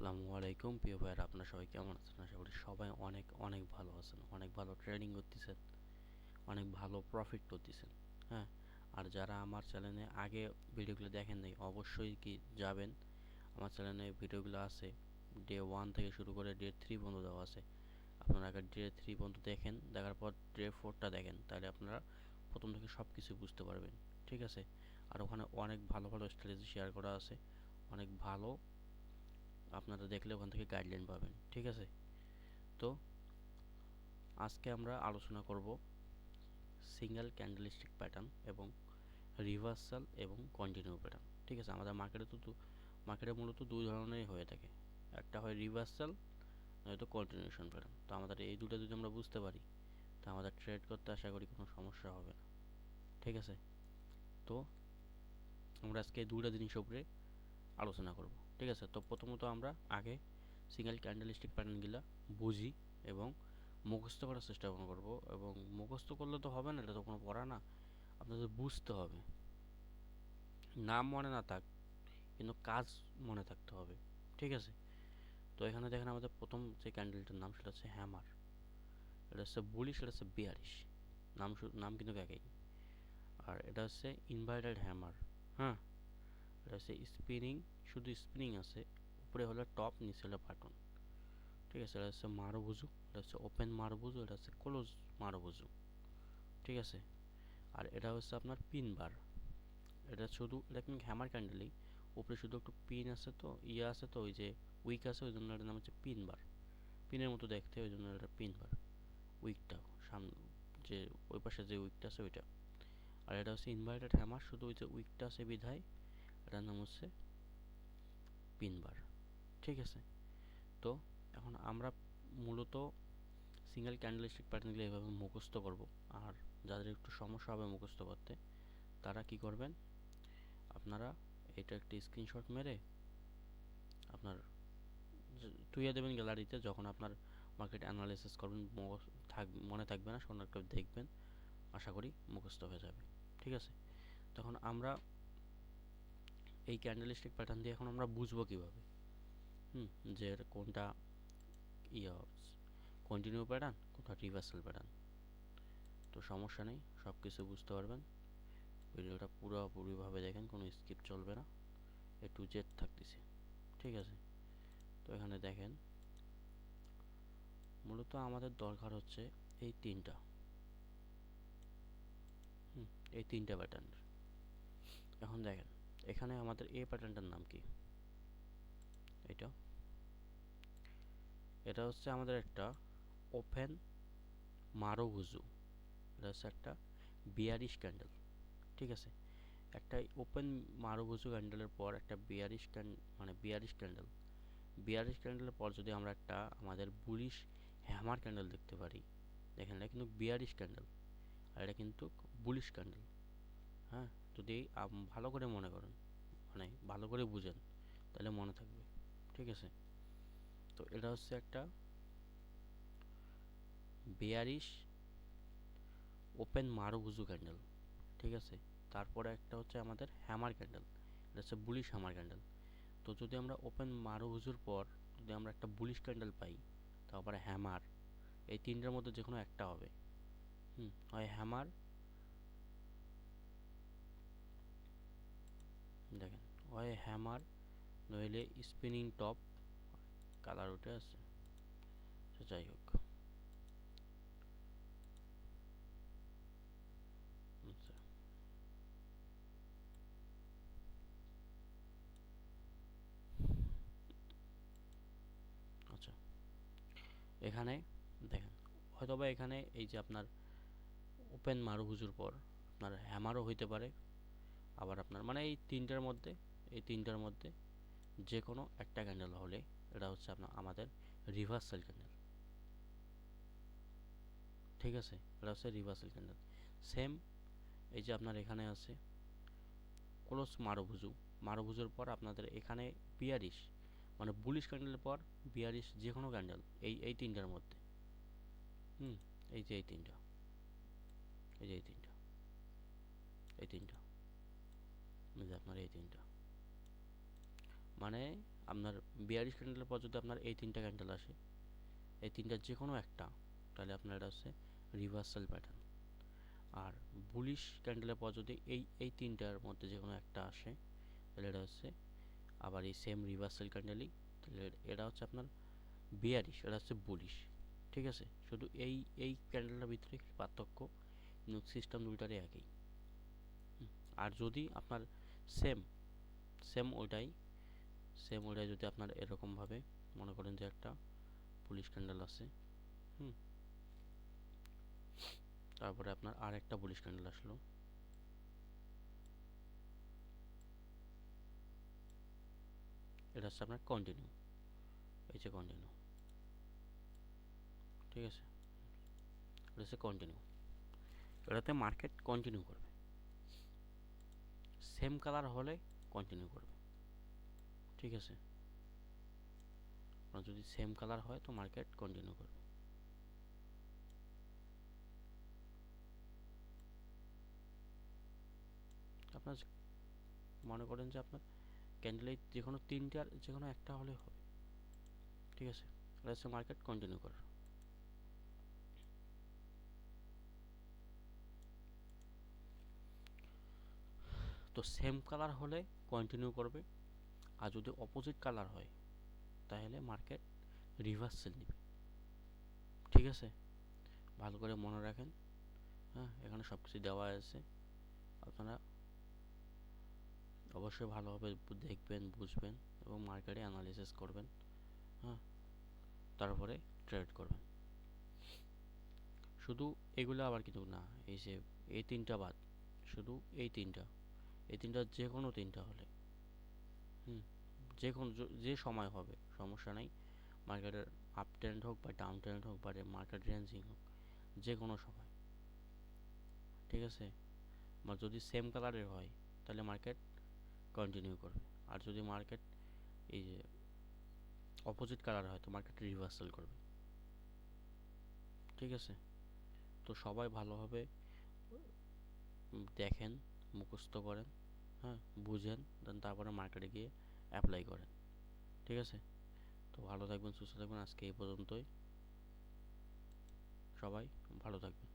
আসসালামু আলাইকুম প্রিয় ভাইয়েরা, আপনারা সবাই কেমন আছেন? আশা করি সবাই অনেক অনেক ভালো আছেন, অনেক ভালো ট্রেডিং করতেছেন, অনেক ভালো প্রফিট করতেছেন। হ্যাঁ, আর যারা আমার চ্যানেলে আগে ভিডিওগুলো দেখেন নাই অবশ্যই কি যাবেন, আমার চ্যানেলে ভিডিওগুলো আছে, ডে 1 থেকে শুরু করে ডে 3 পর্যন্ত দেওয়া আছে। আপনারা আগে ডে 3 পর্যন্ত দেখেন, দেখার পর ডে 4টা দেখেন, তাহলে আপনারা প্রথম থেকে সব কিছু বুঝতে পারবেন। ঠিক আছে? আর ওখানে অনেক ভালো ভালো স্ট্র্যাটেজি শেয়ার করা আছে, অনেক ভালো, আপনারা দেখলে ওখান থেকে গাইডলাইন পাবেন। ঠিক আছে? তো আজকে আমরা আলোচনা করব সিঙ্গেল ক্যান্ডেলস্টিক প্যাটার্ন এবং রিভার্সাল এবং কন্টিনিউ প্যাটার্ন। ঠিক আছে? আমাদের মার্কেটে মূলত দুই ধরনেরই হয়ে থাকে, একটা হয় রিভার্সাল, নয়তো কন্টিনিউশন প্যাটার্ন। তো আমাদের এই দুটো যদি আমরা বুঝতে পারি, তো আমাদের ট্রেড করতে আশা করি কোনো সমস্যা হবে না। ঠিক আছে? তো আমরা আজকে এই দুটো জিনিস উপরে আলোচনা করব। ঠিক আছে? তো প্রথমত আমরা আগে সিঙ্গেল ক্যান্ডেলস্টিক প্যাটার্নগুলো বুঝি এবং মুখস্থ করার চেষ্টা করব। এবং মুখস্থ করলে তো হবে না, এটা তো কোনো পড়া না, আপনাদের বুঝতে হবে। নাম মনে না থাক, কিন্তু কাজ মনে থাকতে হবে। ঠিক আছে? তো এখানে দেখেন আমাদের প্রথম যে ক্যান্ডেলটার নাম সেটা হচ্ছে হ্যামার। এটা হচ্ছে বুলিশ, এটা হচ্ছে বিয়ারিশ। নাম কিন্তু একই। আর এটা হচ্ছে ইনভার্টেড হ্যামার। হ্যাঁ, এটা হচ্ছে স্পিনিং, শুধু স্পিনিং আছে, উপরে হলো টপ, নিচে হলো বাটন। ঠিক আছে? এটা হচ্ছে মারুবুজু, এটা হচ্ছে ওপেন মারুবুজু, এটা হচ্ছে ক্লোজ মারুবুজু। ঠিক আছে? আর এটা হচ্ছে আপনার পিন বার। এটা কিন্তু হ্যামার ক্যান্ডেলই, উপরে শুধু একটু পিন আছে, তো আছে, তো ওই যে উইক আছে, ওই জন্য এটার নাম হচ্ছে পিন বার। পিনের মতো দেখতে, ওই জন্য এটা পিন বার। উইকটা সামনে, যে ওই পাশে যে উইকটা আছে ওইটা। আর এটা হচ্ছে ইনভার্টেড হ্যামার, শুধু ওই যে উইকটা আছে বিধায় এটার নাম হচ্ছে পিন বার। ঠিক আছে? তো এখন আমরা মূলত সিঙ্গেল ক্যান্ডেলস্টিক প্যাটার্নগুলো এভাবে মুখস্থ করব। আর যাদের একটু সমস্যা হবে মুখস্থ করতে, তারা কি করবেন, আপনারা এটা একটি স্ক্রিনশট মেরে আপনার তুইয়ে দেবেন গ্যালারিতে। যখন আপনার মার্কেট অ্যানালাইসিস করবেন, মনে থাকবে না, শোনার কেউ দেখবেন, আশা করি মুখস্থ হয়ে যাবে। ঠিক আছে? তখন আমরা এই ক্যান্ডেলস্টিক প্যাটার্ন দিয়ে এখন আমরা বুঝবো কীভাবে যে কোনটা ইয়ে কন্টিনিউ প্যাটার্ন, কোনটা রিভার্সাল প্যাটার্ন। তো সমস্যা নেই, সব কিছু বুঝতে পারবেন। ভিডিওটা পুরোপুরিভাবে দেখেন, কোনো স্কিপ চলবে না, A to Z থাকতেছে। ঠিক আছে? তো এখানে দেখেন, মূলত আমাদের দরকার হচ্ছে এই তিনটা, এই তিনটা প্যাটার্ন। এখন দেখেন, এখানে আমাদের এই প্যাটার্নটার নাম কি? এটা এটা হচ্ছে আমাদের একটা ওপেন মারুবুজু। এটা হচ্ছে একটা বিয়ারিশ ক্যান্ডেল। ঠিক আছে? একটা ওপেন মারুবুজু ক্যান্ডেলের পর একটা বিয়ারিশ ক্যান্ডেলের পর যদি আমরা একটা আমাদের বুলিশ হ্যামার ক্যান্ডেল দেখতে পারি, দেখেন এটা কিন্তু বিয়ারিশ ক্যান্ডেল, আর এটা কিন্তু বুলিশ ক্যান্ডেল। হ্যাঁ, যদি ভালো করে মনে করেন, মানে ভালো করে বুঝেন, তাহলে মনে থাকবে। ঠিক আছে? তো এটা হচ্ছে একটা বিয়ারিশ ওপেন মারুবুজু ক্যান্ডেল। ঠিক আছে? তারপরে একটা হচ্ছে আমাদের হ্যামার ক্যান্ডেল, এটা হচ্ছে বুলিশ হ্যামার ক্যান্ডেল। তো যদি আমরা ওপেন মারুবুজুর পর যদি আমরা একটা বুলিশ ক্যান্ডেল পাই, তারপরে হ্যামার, এই তিনটার মধ্যে যে কোনো একটা হবে। হয় হ্যামার, দেখেন, হয় হ্যামার, নইলে স্পিনিং টপ, কালার উঠে আছে, তো যাই হোক। আচ্ছা, আচ্ছা, এখানে দেখেন, হয়তোবা এখানে এই যে আপনার ওপেন মারুবুজুর পর আপনার হ্যামারও হইতে পারে, আবার আপনার মানে এই তিনটার মধ্যে যে কোনো একটা ক্যান্ডেল হলে এটা হচ্ছে আপনার আমাদের রিভার্সাল ক্যান্ডেল। ঠিক আছে? এটা হচ্ছে রিভার্সাল ক্যান্ডেল। সেম এই যে আপনার এখানে আছে ক্লোজ মারুবুজুর পর আপনাদের এখানে বিয়ারিশ, মানে বুলিশ ক্যান্ডেলের পর বিয়ারিশ, যে কোনো ক্যান্ডেল এই তিনটার মধ্যে। হুম এই যে এই তিনটা, এই যে এই তিনটা এই যে আপনার এই তিনটা, মানে আপনার বিয়ারিশ ক্যান্ডেলের পর যদি আপনার এই তিনটা ক্যান্ডেল আসে, এই তিনটার যে কোনো একটা, তাহলে আপনার এটা হচ্ছে রিভার্সাল প্যাটার্ন। আর বুলিশ ক্যান্ডেলের পর যদি এই তিনটার মধ্যে যে কোনো একটা আসে, তাহলে এটা হচ্ছে আবার এই সেম রিভার্সাল ক্যান্ডেলই, তাহলে এটা হচ্ছে আপনার বিয়ারিশ, এটা হচ্ছে বুলিশ। ঠিক আছে, শুধু এই ক্যান্ডেলটার ভিতরে একটু পার্থক্য, কিন্তু সিস্টেম দুইটারই একই। আর যদি আপনার সেম সেম ওইটাই সেম ওইটাই যদি আপনার এরকমভাবে মনে করেন যে একটা বুলিশ ক্যান্ডেল আছে, তারপরে আপনার আর একটা বুলিশ ক্যান্ডেল আসলো, এটা হচ্ছে আপনার কন্টিনিউ, এই যে কন্টিনিউ। ঠিক আছে, এটা হচ্ছে কন্টিনিউ, এটাতে মার্কেট কন্টিনিউ করবে, সেম কালার হলে কন্টিনিউ করবে। ঠিক আছে, আপনার যদি সেম কালার হয় তো মার্কেট কন্টিনিউ করবে। আপনার মনে করেন যে আপনার ক্যান্ডেলের যে কোনো তিনটার যে কোনো একটা হলে হবে। ঠিক আছে, এটা হচ্ছে মার্কেট কন্টিনিউ করে। তো সেম কালার হলে কন্টিনিউ করবে, আর যদি অপোজিট কালার হয় তাহলে মার্কেট রিভার্সাল নেবে। ঠিক আছে, ভালো করে মনে রাখেন। হ্যাঁ, এখানে সব কিছু দেওয়া আছে, আপনারা অবশ্যই ভালোভাবে দেখবেন, বুঝবেন এবং মার্কেটে অ্যানালিসিস করবেন। হ্যাঁ, তারপরে ট্রেড করবেন। শুধু এগুলো আবার কিন্তু না, এই যে এই তিনটা বাদ, শুধু এই তিনটা যে কোনো তিনটা হলে, যে কোনো যে সময় হবে সমস্যা নাই, মার্কেটের আপ ট্রেন্ড হোক বা ডাউন ট্রেন্ড হোক বা মার্কেট রেঞ্জিং হোক, যে কোনো সময়। ঠিক আছে, বা যদি সেম কালারের হয় তাহলে মার্কেট কন্টিনিউ করবে, আর যদি মার্কেট এই যে অপোজিট কালার হয় তো মার্কেট রিভার্সাল করবে। ঠিক আছে, তো সবাই ভালোভাবে দেখেন, মুখস্থ করেন, হ্যাঁ, বুঝেন, দেন তারপরে মার্কেটে গিয়ে অ্যাপ্লাই করেন। ঠিক আছে, তো ভালো থাকবেন, সুস্থ থাকবেন, আজকে এই পর্যন্তই, সবাই ভালো থাকবেন।